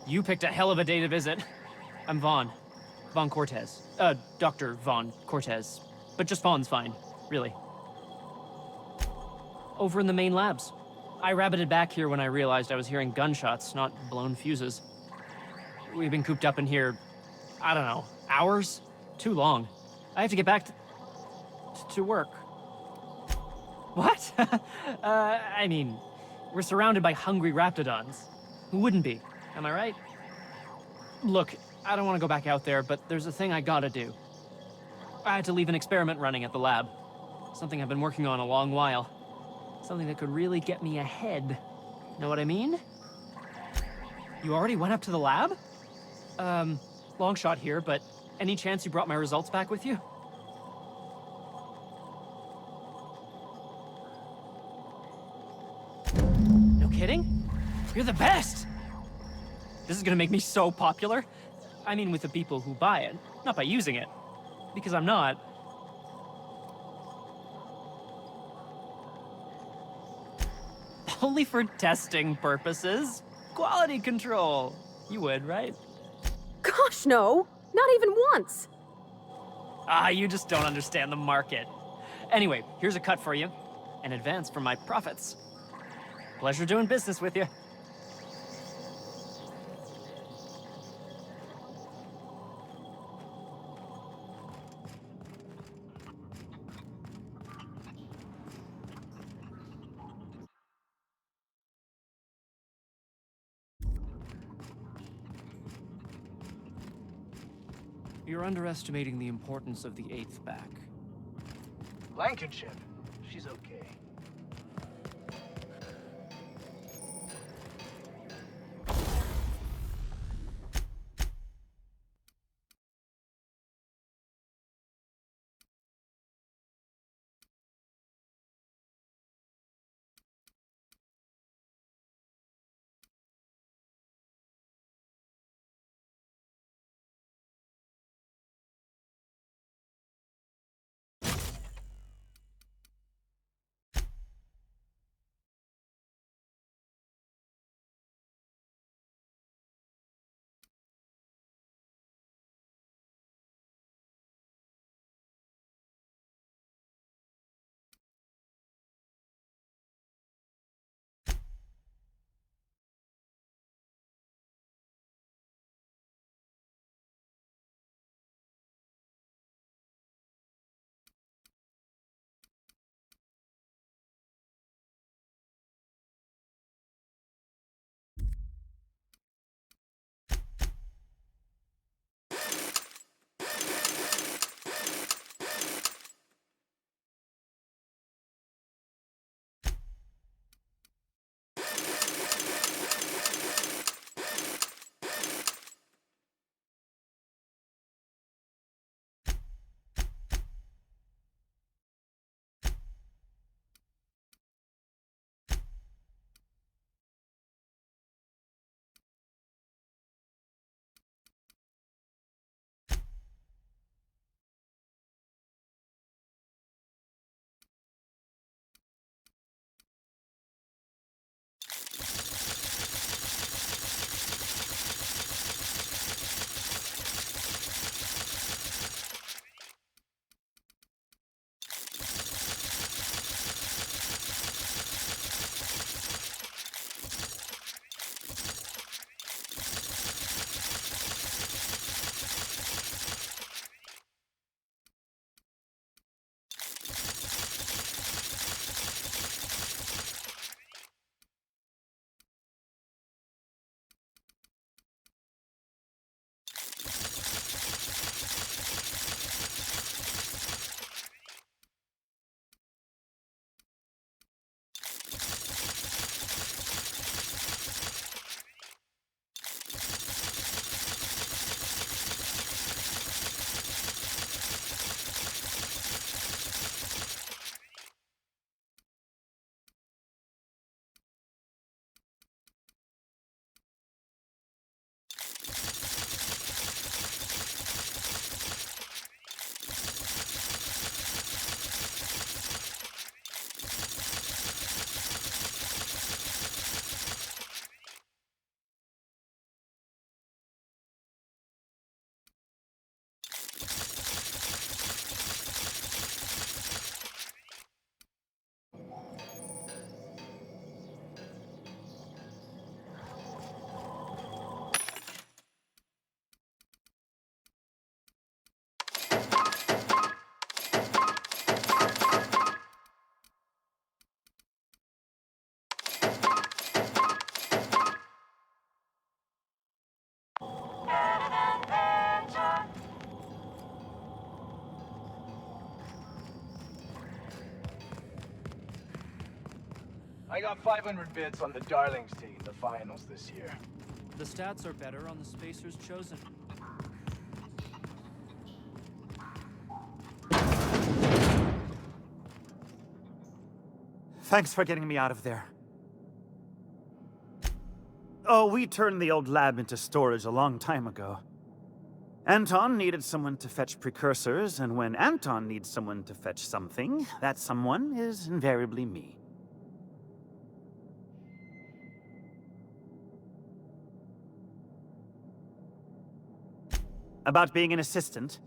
You picked a hell of a day to visit. I'm Vaughn. Vaughn Cortez. Dr. Vaughn Cortez. But just Vaughn's fine, really. Over in the main labs. I rabbited back here when I realized I was hearing gunshots, not blown fuses. We've been cooped up in here, I don't know, hours? Too long. I have to get back to work. What? I mean, we're surrounded by hungry raptidons. Who wouldn't be? Am I right? Look, I don't want to go back out there, but there's a thing I gotta do. I had to leave an experiment running at the lab. Something I've been working on a long while. Something that could really get me ahead. Know what I mean? You already went up to the lab? Long shot here, but any chance you brought my results back with you? No kidding? You're the best! This is gonna make me so popular. I mean, with the people who buy it, not by using it. Because I'm not. Only for testing purposes. Quality control. You would, right? Gosh, no! Not even once! Ah, you just don't understand the market. Anyway, here's a cut for you. An advance for my profits. Pleasure doing business with you. You're underestimating the importance of the 8th back. Blankenship. She's okay. I got 500 bits on the Darlings taking the finals this year. The stats are better on the spacers chosen. Thanks for getting me out of there. Oh, we turned the old lab into storage a long time ago. Anton needed someone to fetch precursors, and when Anton needs someone to fetch something, that someone is invariably me. About being an assistant?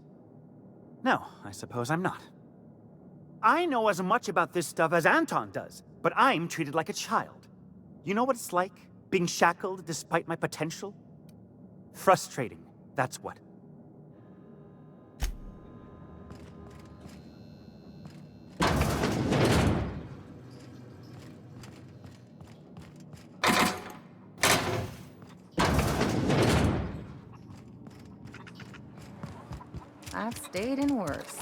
No, I suppose I'm not. I know as much about this stuff as Anton does, but I'm treated like a child. You know what it's like, being shackled despite my potential? Frustrating, that's what. I've stayed in worse.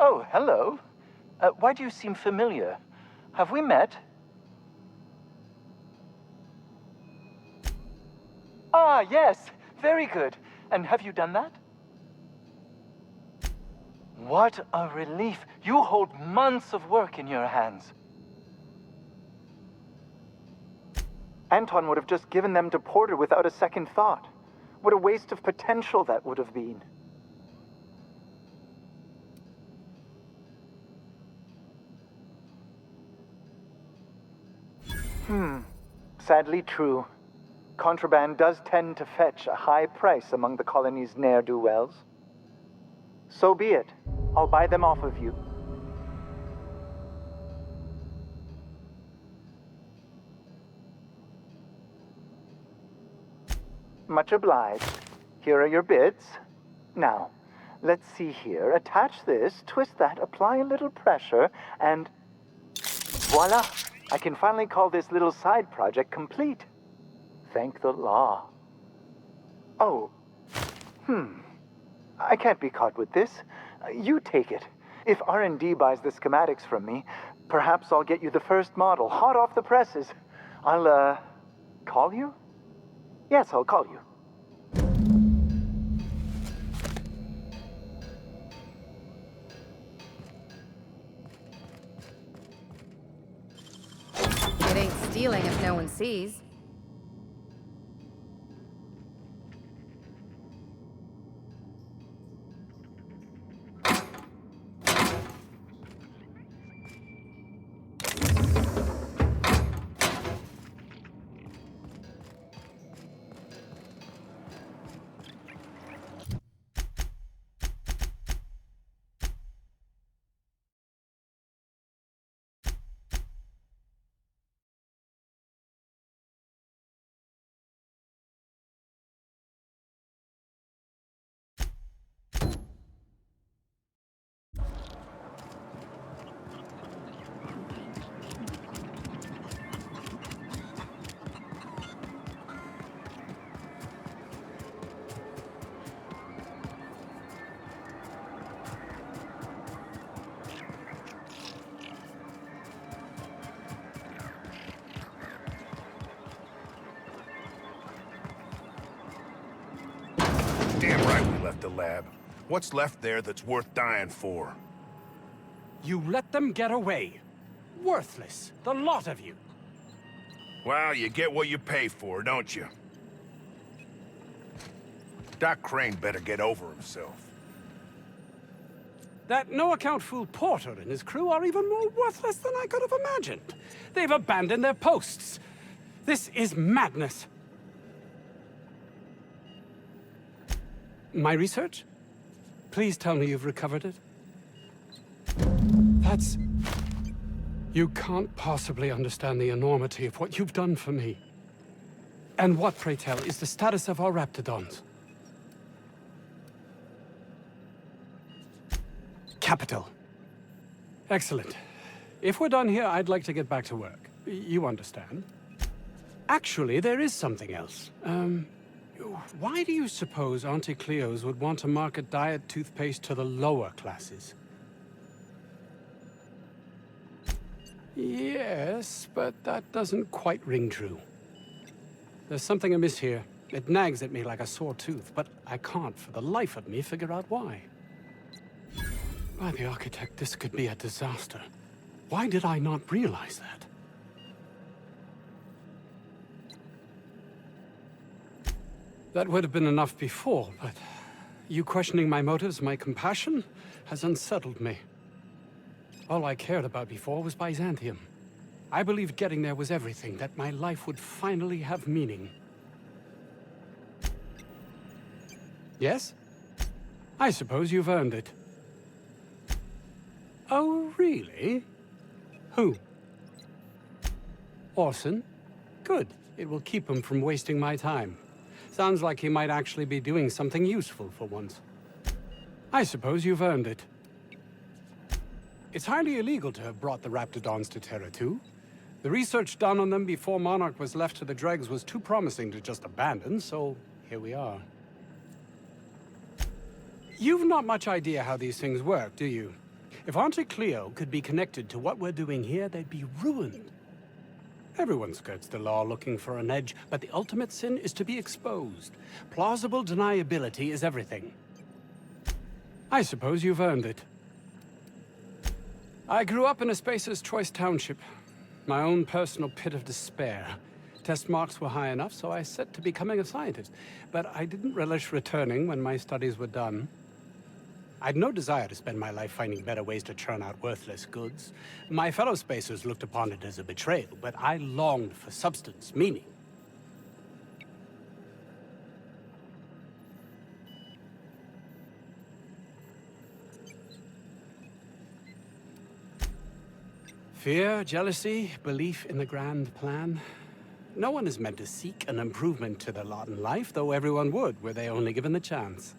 Oh, hello. Why do you seem familiar? Have we met? Ah, yes. Very good. And have you done that? What a relief. You hold months of work in your hands. Anton would have just given them to Porter without a second thought. What a waste of potential that would have been. Sadly true. Contraband does tend to fetch a high price among the colony's ne'er-do-wells. So be it. I'll buy them off of you. Much obliged. Here are your bids. Now, let's see here. Attach this, twist that, apply a little pressure, and voila! I can finally call this little side project complete. Thank the law. Oh. I can't be caught with this. You take it. If R&D buys the schematics from me, perhaps I'll get you the first model, hot off the presses. I'll, call you? Yes, I'll call you. It ain't stealing if no one sees. Damn right we left the lab. What's left there that's worth dying for? You let them get away. Worthless, the lot of you. Well, you get what you pay for, don't you? Doc Crane better get over himself. That no-account fool Porter and his crew are even more worthless than I could have imagined. They've abandoned their posts. This is madness. My research? Please tell me you've recovered it. That's... You can't possibly understand the enormity of what you've done for me. And what, pray tell, is the status of our Raptidons? Capital. Excellent. If we're done here, I'd like to get back to work. You understand? Actually, there is something else. Why do you suppose Auntie Cleo's would want to market diet toothpaste to the lower classes? Yes, but that doesn't quite ring true. There's something amiss here. It nags at me like a sore tooth, but I can't for the life of me figure out why. By the architect, this could be a disaster. Why did I not realize that? That would have been enough before, but you questioning my motives, my compassion, has unsettled me. All I cared about before was Byzantium. I believed getting there was everything, that my life would finally have meaning. Yes? I suppose you've earned it. Oh, really? Who? Orson? Good. It will keep him from wasting my time. Sounds like he might actually be doing something useful for once. I suppose you've earned it. It's highly illegal to have brought the Raptidons to Terra 2. The research done on them before Monarch was left to the dregs was too promising to just abandon, so here we are. You've not much idea how these things work, do you? If Auntie Cleo could be connected to what we're doing here, they'd be ruined. Everyone skirts the law looking for an edge, but the ultimate sin is to be exposed. Plausible deniability is everything. I suppose you've earned it. I grew up in a Spacer's Choice township. My own personal pit of despair. Test marks were high enough, so I set to becoming a scientist. But I didn't relish returning when my studies were done. I'd no desire to spend my life finding better ways to churn out worthless goods. My fellow Spacers looked upon it as a betrayal, but I longed for substance, meaning. Fear, jealousy, belief in the grand plan. No one is meant to seek an improvement to their lot in life, though everyone would, were they only given the chance.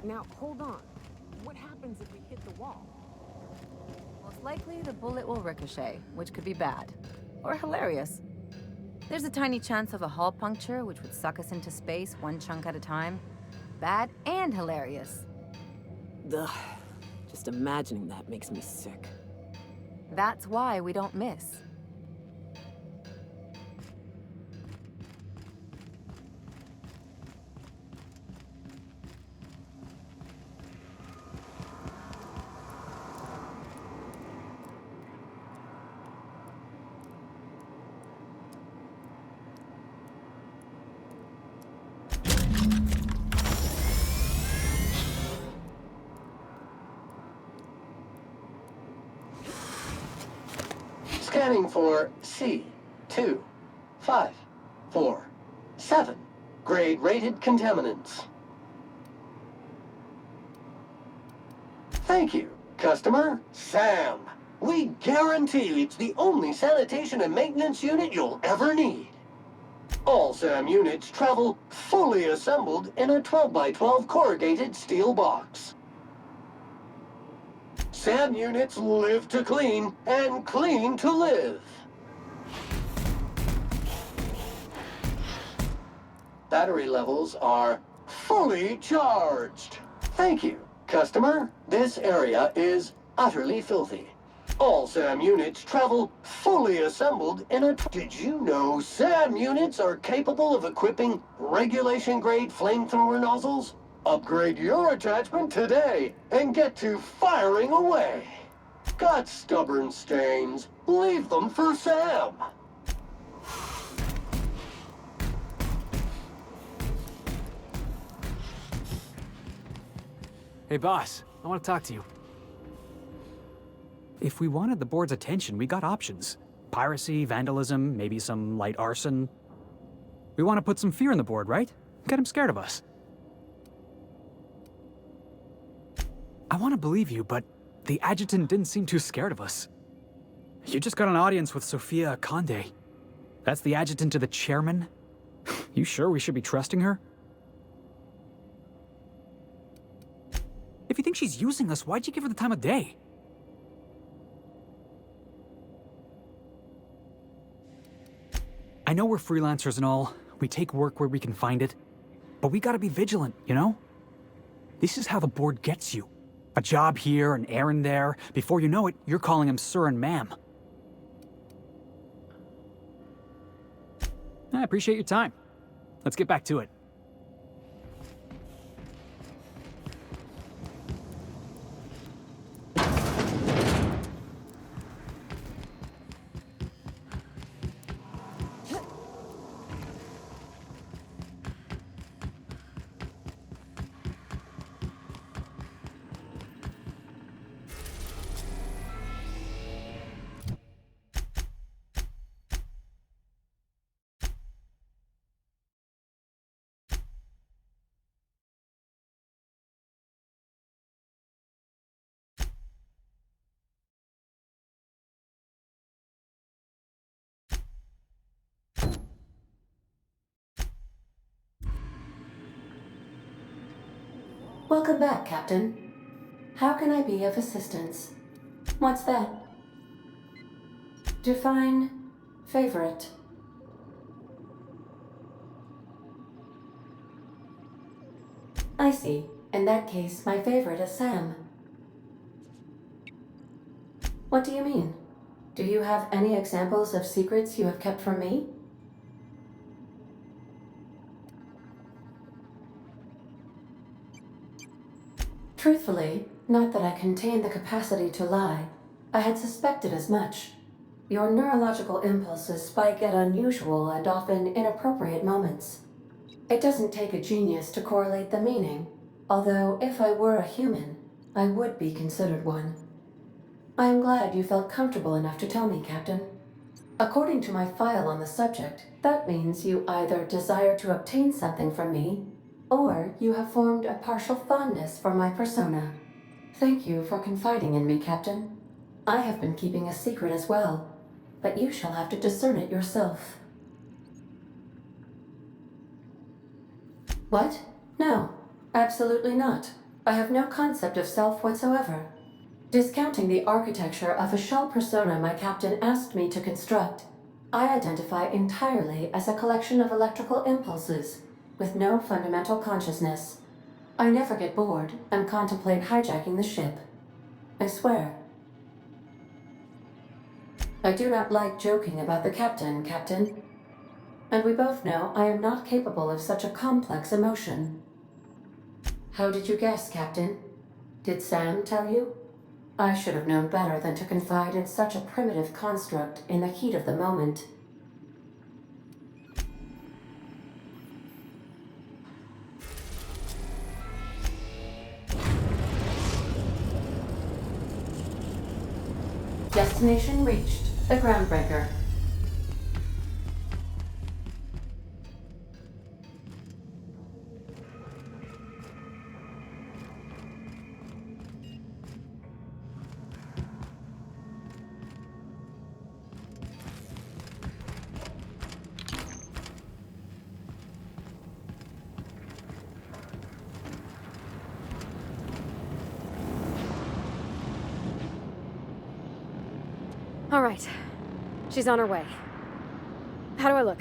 Now, hold on. What happens if we hit the wall? Most likely, the bullet will ricochet, which could be bad. Or hilarious. There's a tiny chance of a hull puncture, which would suck us into space one chunk at a time. Bad and hilarious. Ugh. Just imagining that makes me sick. That's why we don't miss. Scanning for C2547. Grade rated contaminants. Thank you, customer. Sam. We guarantee it's the only sanitation and maintenance unit you'll ever need. All SAM units travel fully assembled in a 12x12 corrugated steel box. SAM units live to clean and clean to live. Battery levels are fully charged. Thank you, customer. This area is utterly filthy. All SAM units travel fully assembled in a... Did you know SAM units are capable of equipping regulation-grade flamethrower nozzles? Upgrade your attachment today and get to firing away. Got stubborn stains? Leave them for Sam. Hey, boss. I want to talk to you. If we wanted the board's attention, we got options. Piracy, vandalism, maybe some light arson. We want to put some fear in the board, right? Get him scared of us. I want to believe you, but the adjutant didn't seem too scared of us. You just got an audience with Sophia Conde. That's the adjutant to the chairman? You sure we should be trusting her? If you think she's using us, why'd you give her the time of day? I know we're freelancers and all. We take work where we can find it. But we gotta be vigilant, you know? This is how the board gets you. A job here, an errand there. Before you know it, you're calling him sir and ma'am. I appreciate your time. Let's get back to it. Welcome back, Captain. How can I be of assistance? What's that? Define favorite. I see. In that case, my favorite is Sam. What do you mean? Do you have any examples of secrets you have kept from me? Truthfully, not that I contain the capacity to lie. I had suspected as much. Your neurological impulses spike at unusual and often inappropriate moments. It doesn't take a genius to correlate the meaning, although if I were a human, I would be considered one. I am glad you felt comfortable enough to tell me, Captain. According to my file on the subject, that means you either desire to obtain something from me, or you have formed a partial fondness for my persona. Thank you for confiding in me, Captain. I have been keeping a secret as well, but you shall have to discern it yourself. What? No, absolutely not. I have no concept of self whatsoever. Discounting the architecture of a shell persona my captain asked me to construct, I identify entirely as a collection of electrical impulses, with no fundamental consciousness. I never get bored and contemplate hijacking the ship. I swear. I do not like joking about the captain, Captain. And we both know I am not capable of such a complex emotion. How did you guess, Captain? Did Sam tell you? I should have known better than to confide in such a primitive construct in the heat of the moment. Destination reached. The Groundbreaker. All right. She's on her way. How do I look?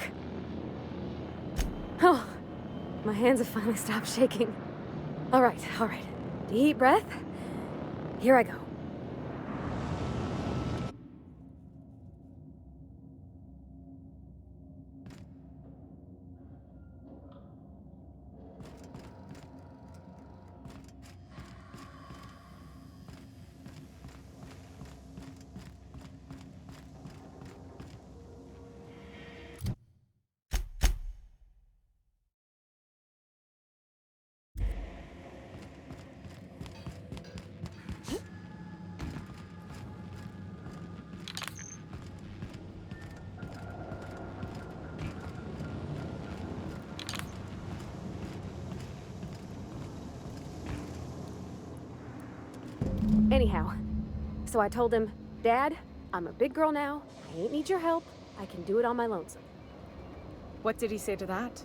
Oh, my hands have finally stopped shaking. All right, all right. Deep breath. Here I go. Anyhow, so I told him, Dad, I'm a big girl now. I ain't need your help. I can do it on my lonesome. What did he say to that?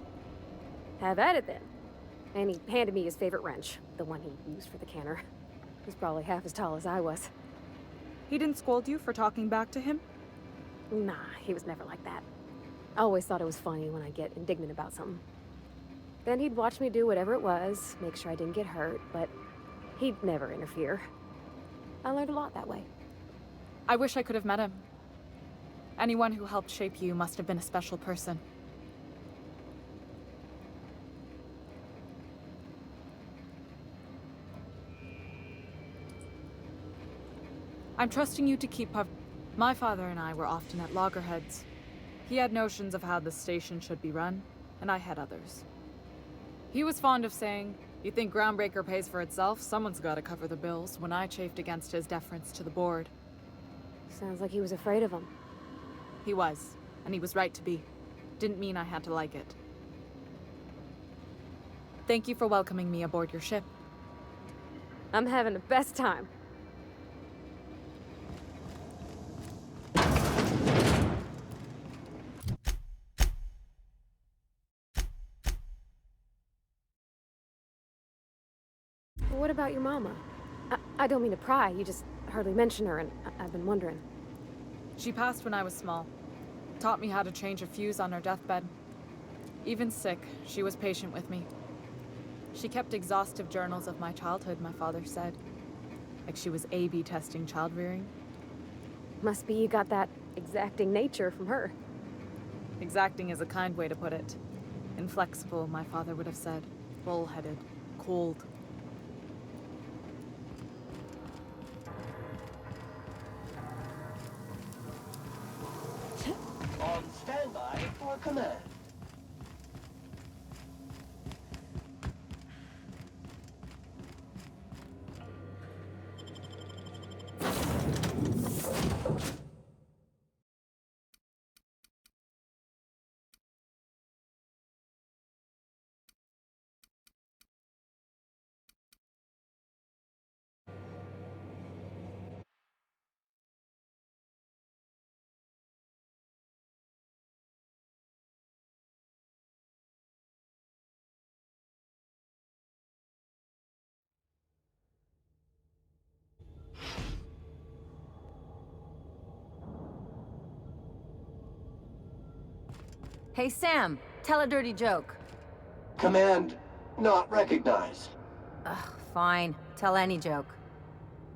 Have at it then. And he handed me his favorite wrench, the one he used for the canner. He's probably half as tall as I was. He didn't scold you for talking back to him? Nah, he was never like that. I always thought it was funny when I get indignant about something. Then he'd watch me do whatever it was, make sure I didn't get hurt, but he'd never interfere. I learned a lot that way. I wish I could have met him. Anyone who helped shape you must have been a special person. I'm trusting you to keep up. My father and I were often at loggerheads. He had notions of how the station should be run, and I had others. He was fond of saying, "You think Groundbreaker pays for itself? Someone's got to cover the bills," when I chafed against his deference to the board. Sounds like he was afraid of him. He was, and he was right to be. Didn't mean I had to like it. Thank you for welcoming me aboard your ship. I'm having the best time. What about your mama? I don't mean to pry, you just hardly mention her, and I've been wondering. She passed when I was small. Taught me how to change a fuse on her deathbed. Even sick, she was patient with me. She kept exhaustive journals of my childhood, my father said. Like she was A/B testing child rearing. Must be you got that exacting nature from her. Exacting is a kind way to put it. Inflexible, my father would have said. Bull-headed. Cold. On standby for command. Hey, Sam, tell a dirty joke. Command not recognized. Ugh, fine. Tell any joke.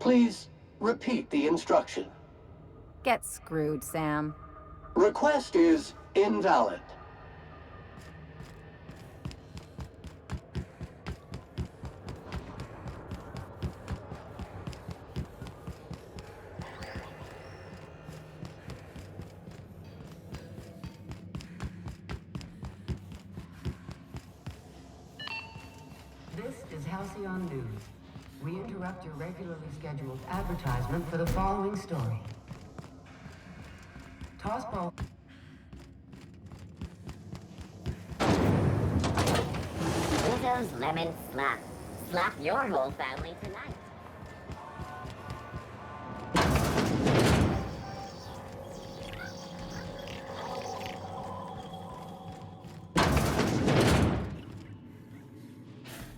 Please repeat the instruction. Get screwed, Sam. Request is invalid. This is Halcyon News. We interrupt your regularly scheduled advertisement for the following story. Tossball. Rizzo's Lemon Slap. Slap your whole family tonight.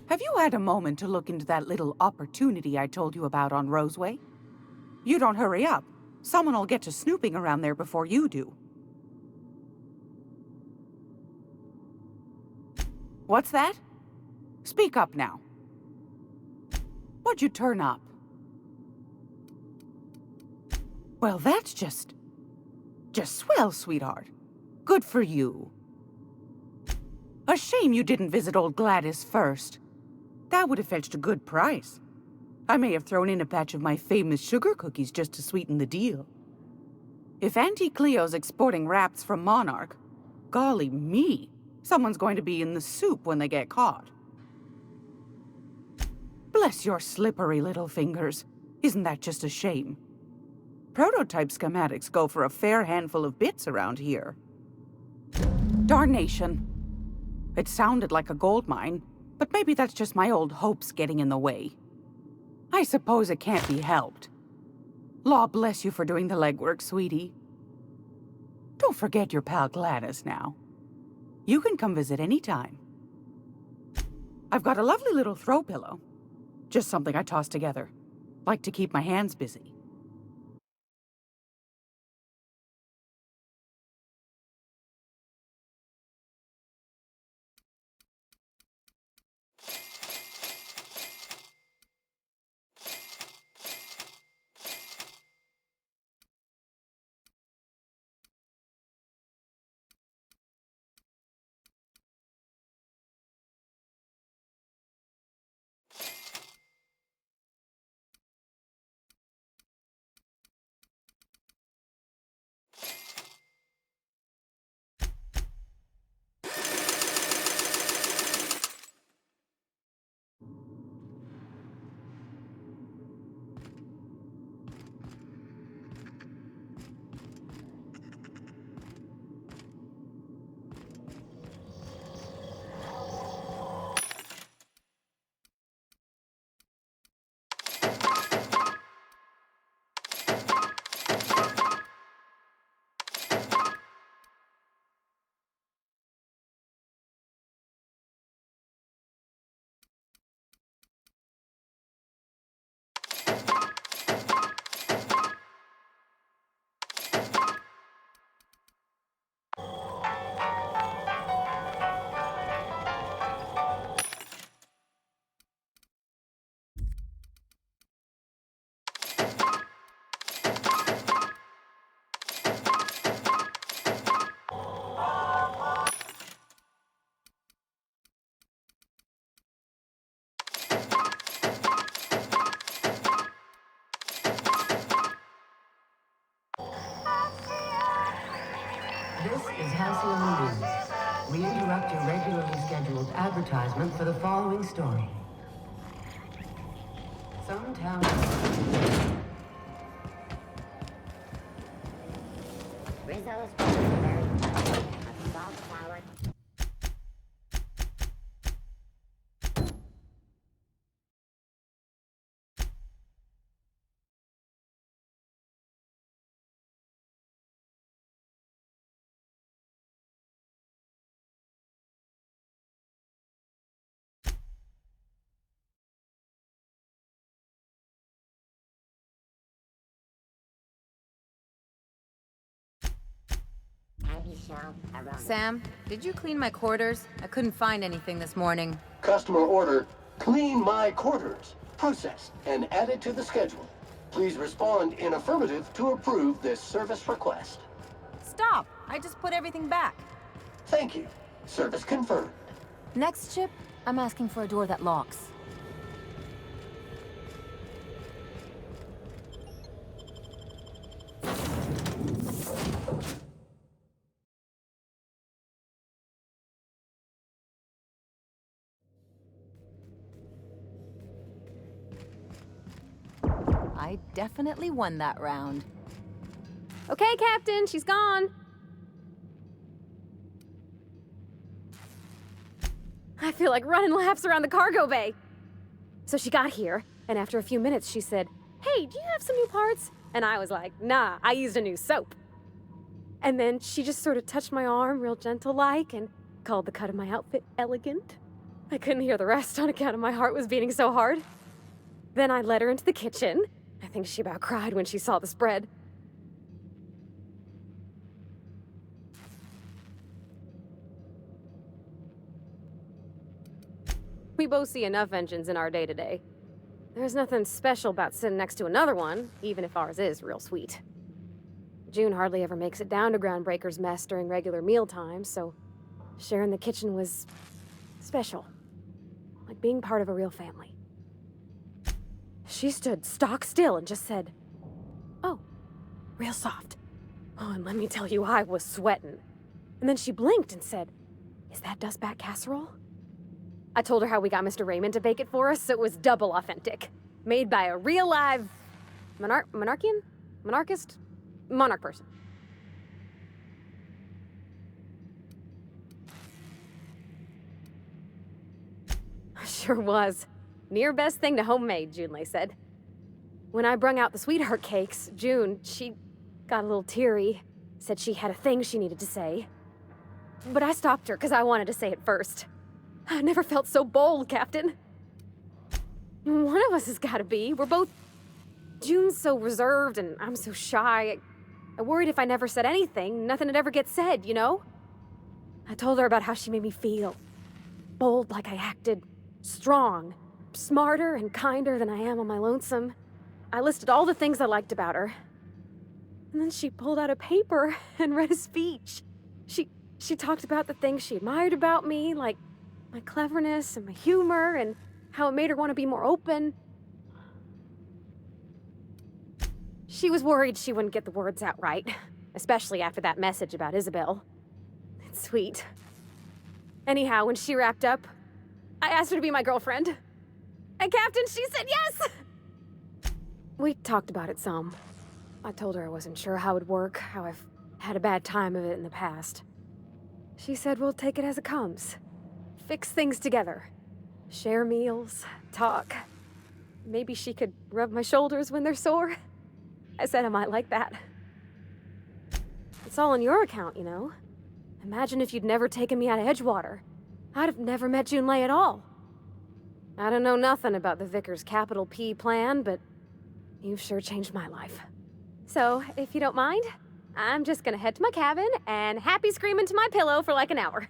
Have you had a moment to look into that little opportunity I told you about on Roseway? You don't hurry up. Someone will get to snooping around there before you do. What's that? Speak up now. What'd you turn up? Well, that's just swell, sweetheart. Good for you. A shame you didn't visit old Gladys first. That would have fetched a good price. I may have thrown in a batch of my famous sugar cookies just to sweeten the deal. If Auntie Cleo's exporting wraps from Monarch, golly me, someone's going to be in the soup when they get caught. Bless your slippery little fingers. Isn't that just a shame? Prototype schematics go for a fair handful of bits around here. Darnation. It sounded like a gold mine, but maybe that's just my old hopes getting in the way. I suppose it can't be helped. Law bless you for doing the legwork, sweetie. Don't forget your pal Gladys now. You can come visit any time. I've got a lovely little throw pillow. Just something I toss together. Like to keep my hands busy. This is Halcyon News. We interrupt your regularly scheduled advertisement for the following story. Some town... Rizzo's very a salt flour. Sam, did you clean my quarters? I couldn't find anything this morning. Customer order, clean my quarters. Processed and added to the schedule. Please respond in affirmative to approve this service request. Stop! I just put everything back. Thank you. Service confirmed. Next ship, I'm asking for a door that locks. I definitely won that round. Okay, Captain, she's gone. I feel like running laps around the cargo bay. So she got here, and after a few minutes she said, "Hey, do you have some new parts?" And I was like, "Nah, I used a new soap." And then she just sort of touched my arm real gentle-like and called the cut of my outfit elegant. I couldn't hear the rest on account of my heart was beating so hard. Then I led her into the kitchen. I think she about cried when she saw the spread. We both see enough engines in our day-to-day. There's nothing special about sitting next to another one, even if ours is real sweet. June hardly ever makes it down to Groundbreaker's mess during regular meal times, so sharing the kitchen was special. Like being part of a real family. She stood stock still and just said, "Oh, real soft." Oh, and let me tell you, I was sweating. And then she blinked and said, "Is that dustback casserole?" I told her how we got Mr. Raymond to bake it for us, so it was double authentic. Made by a real live monarch person. Sure was. Near best thing to homemade, Junlei said. When I brung out the sweetheart cakes, June, she got a little teary, said she had a thing she needed to say. But I stopped her because I wanted to say it first. I never felt so bold, Captain. One of us has got to be. We're both... June's so reserved and I'm so shy. I worried if I never said anything, nothing would ever get said, you know? I told her about how she made me feel. Bold like I acted. Strong. Smarter and kinder than I am on my lonesome. I listed all the things I liked about her. And then she pulled out a paper and read a speech. She talked about the things she admired about me, like my cleverness and my humor, and how it made her want to be more open. She was worried she wouldn't get the words out right, especially after that message about Isabel. It's sweet. Anyhow, when she wrapped up, I asked her to be my girlfriend. And Captain, she said yes! We talked about it some. I told her I wasn't sure how it'd work, how I've had a bad time of it in the past. She said we'll take it as it comes. Fix things together. Share meals, talk. Maybe she could rub my shoulders when they're sore. I said I might like that. It's all on your account, you know. Imagine if you'd never taken me out of Edgewater. I'd have never met Junlei at all. I don't know nothing about the Vickers capital P plan, but you've sure changed my life. So, if you don't mind, I'm just gonna head to my cabin and happy scream into my pillow for like an hour.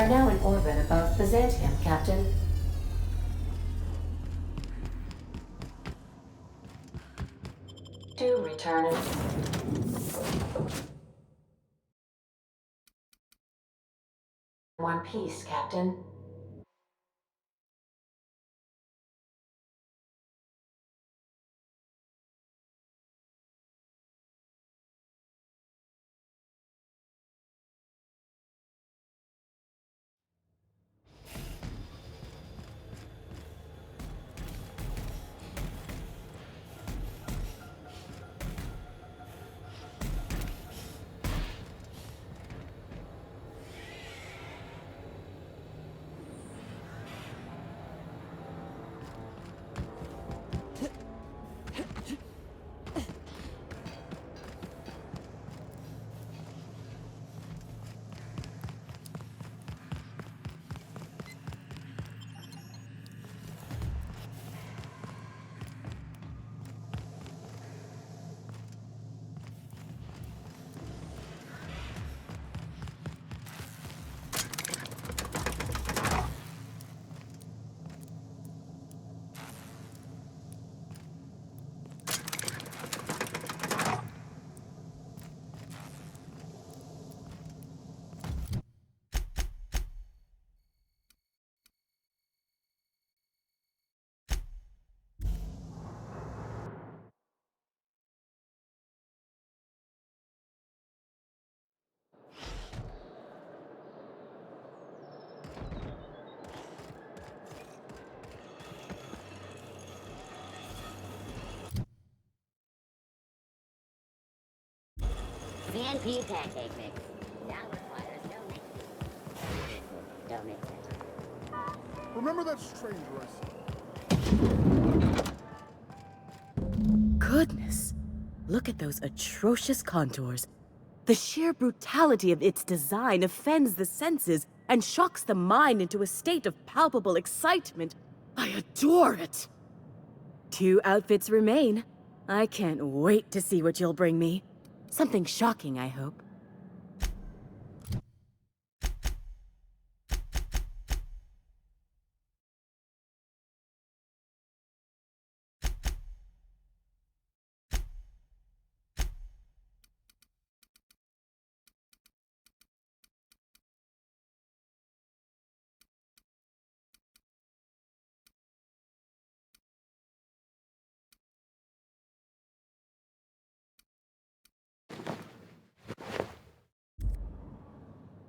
are now in orbit above Byzantium, Captain. Do return it. One piece, Captain. CNP pancake mix. That requires no mix. Don't mix it. Remember that stranger I Goodness. Look at those atrocious contours. The sheer brutality of its design offends the senses and shocks the mind into a state of palpable excitement. I adore it! 2 outfits remain. I can't wait to see what you'll bring me. Something shocking, I hope.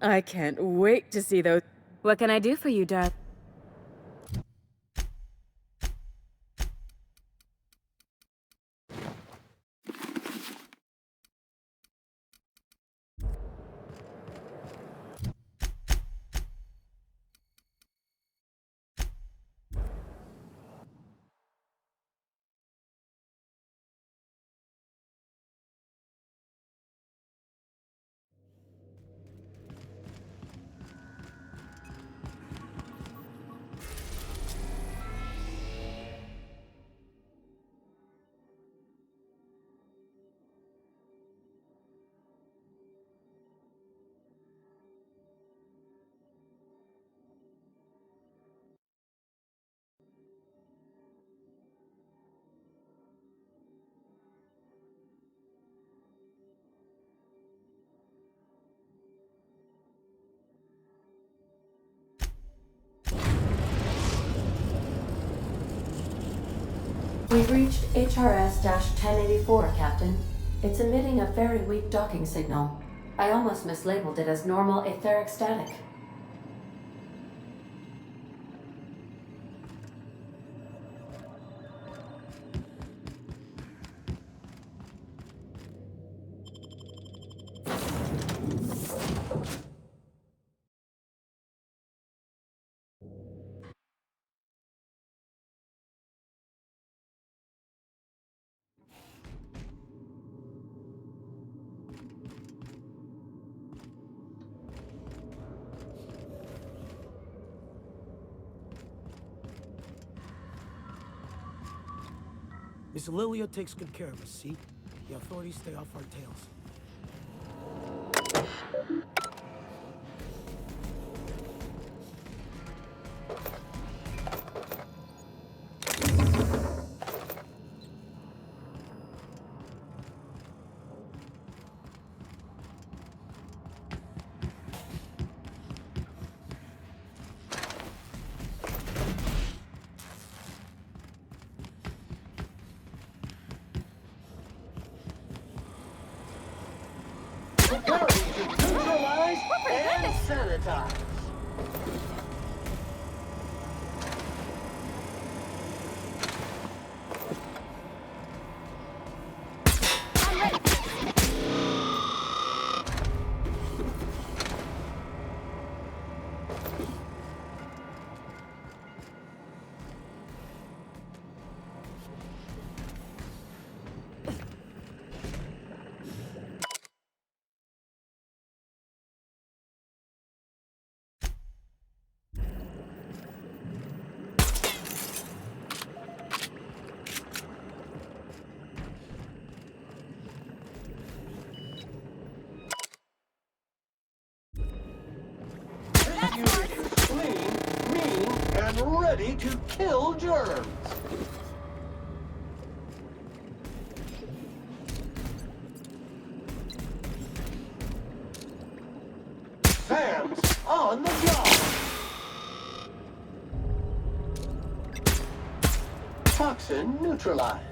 I can't wait to see those. What can I do for you, Darth? We've reached HRS-1084, Captain. It's emitting a very weak docking signal. I almost mislabeled it as normal etheric static. Miss Lilia takes good care of us, see? The authorities stay off our tails. Preparing to neutralize and sanitize. Clean, mean, and ready to kill germs. Sam's on the job. Toxin neutralized.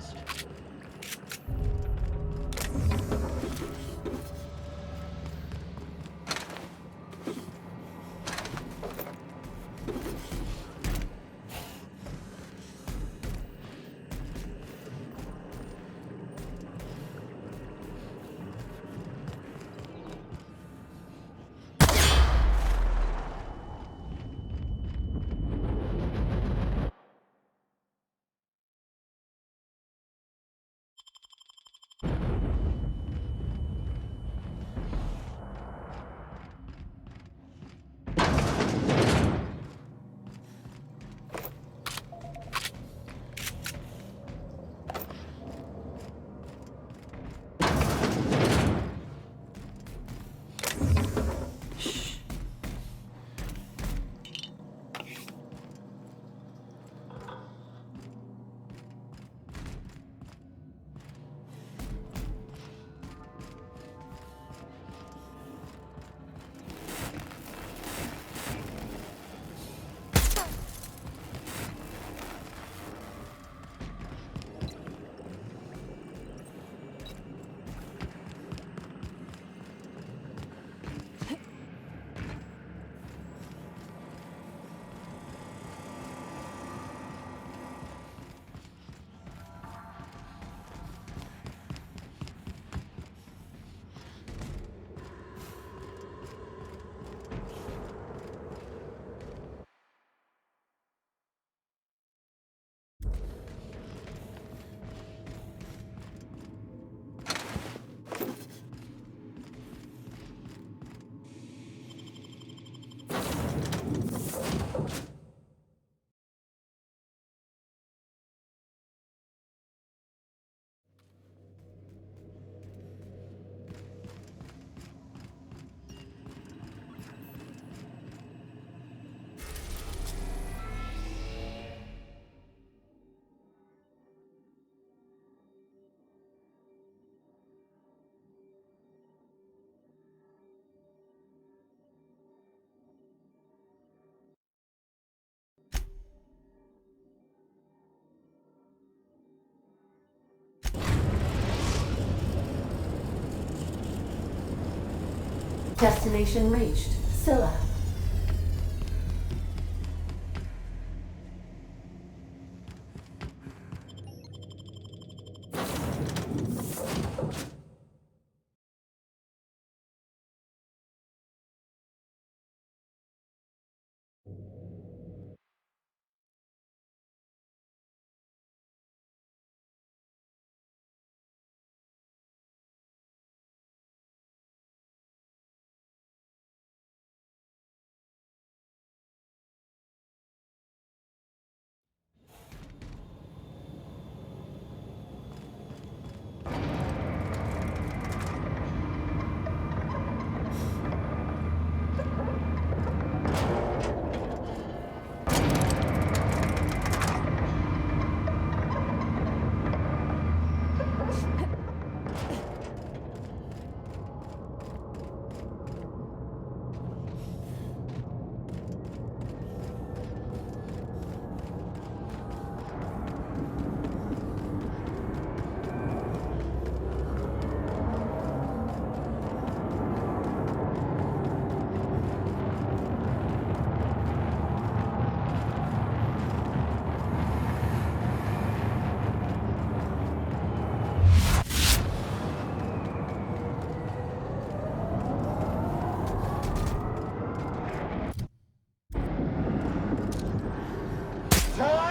Destination reached. Scylla.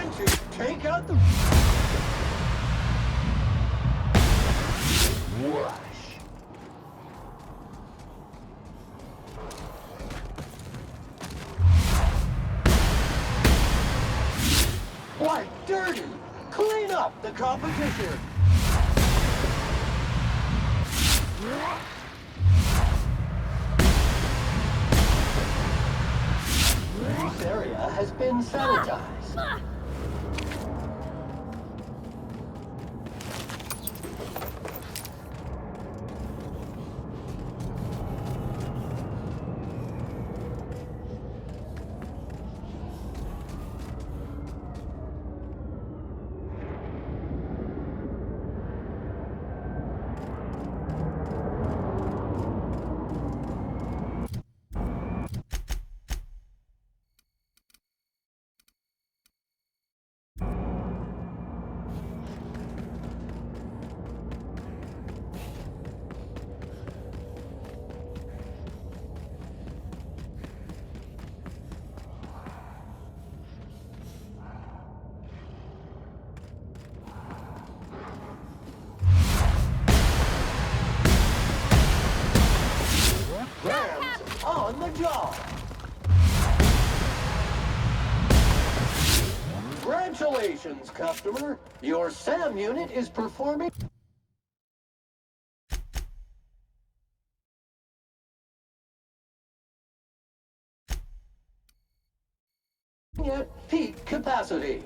Time to take out the... Rush. Why, dirty! Clean up the competition! This area has been sanitized. Rams on the job. Congratulations, customer. Your SAM unit is performing at peak capacity.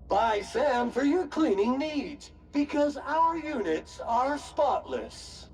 Buy SAM for your cleaning needs, because our units are spotless.